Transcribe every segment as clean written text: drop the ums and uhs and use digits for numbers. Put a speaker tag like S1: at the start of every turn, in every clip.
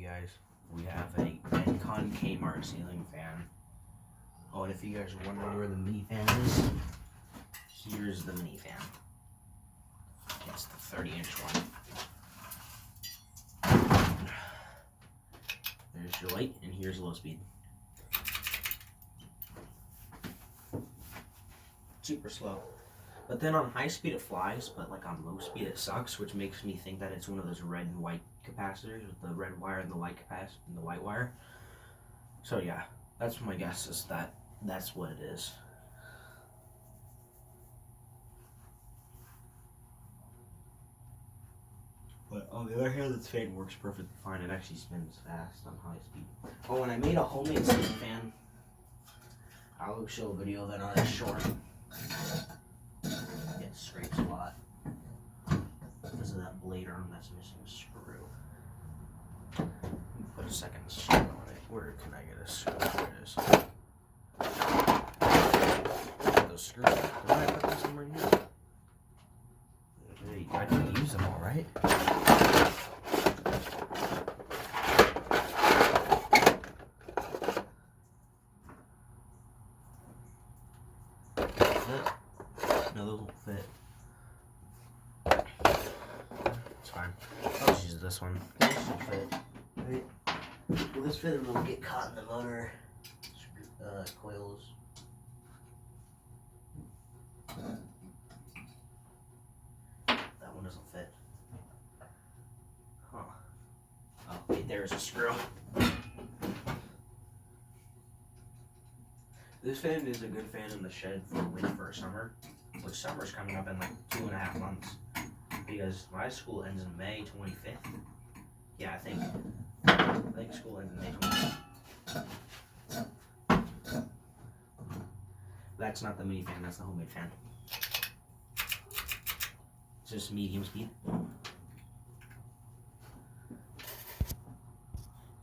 S1: guys, we have a Encon Kmart ceiling fan. Oh, and if you guys are wondering where the mini fan is, here's the mini fan. It's the 30-inch one. There's your light, and here's low speed. Super slow. But then on high speed it flies, but like on low speed it sucks, which makes me think that it's one of those red and white capacitors with the red wire and the white and the white wire. So yeah, that's my guess, is that that's what it is. But on the other hand, this fan works perfectly fine. It actually spins fast on high speed. Oh, and I made a homemade ceiling fan. I'll show a video of it on a short. It scrapes a lot because of that blade arm that's missing a screw. Put a second screw on it. Where can I get a screw? There it is. Put those screws. Did I put them somewhere in here? There you go. I didn't use them all, right? No, those won't fit. It's fine. I'll just use this one. This should fit. Right? Will this fit, or will it get caught in the motor coils? That one doesn't fit. Huh. Oh, wait, there's a screw. This fan is a good fan in the shed for winter or summer, which summer's coming up in like 2.5 months, because my school ends in May 25th. Yeah, I think school ends in May 25th. That's not the mini fan, that's the homemade fan. It's just medium speed.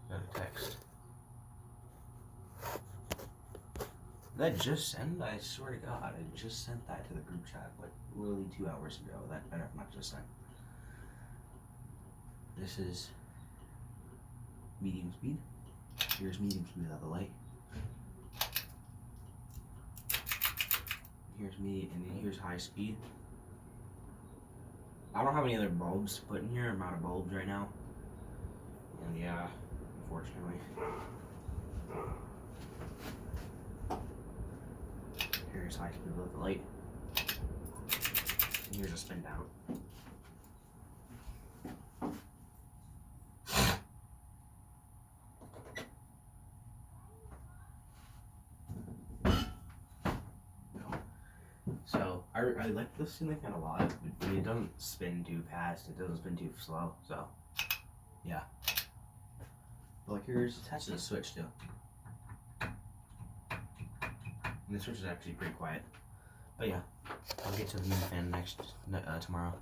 S1: Got a text. That just sent, I swear to God, I just sent that to the group chat like literally 2 hours ago. That better not just sent. This is medium speed. Here's medium speed without the light. Here's medium, and then here's high speed. I don't have any other bulbs to put in here. I'm out of bulbs right now. And yeah, unfortunately. Here's high speed without the light. And here's a spin down. So I like this ceiling fan a lot. It doesn't spin too fast. It doesn't spin too slow. So yeah. But like here's attached to the switch too. And the switch is actually pretty quiet. But yeah, I'll get to the mini fan tomorrow.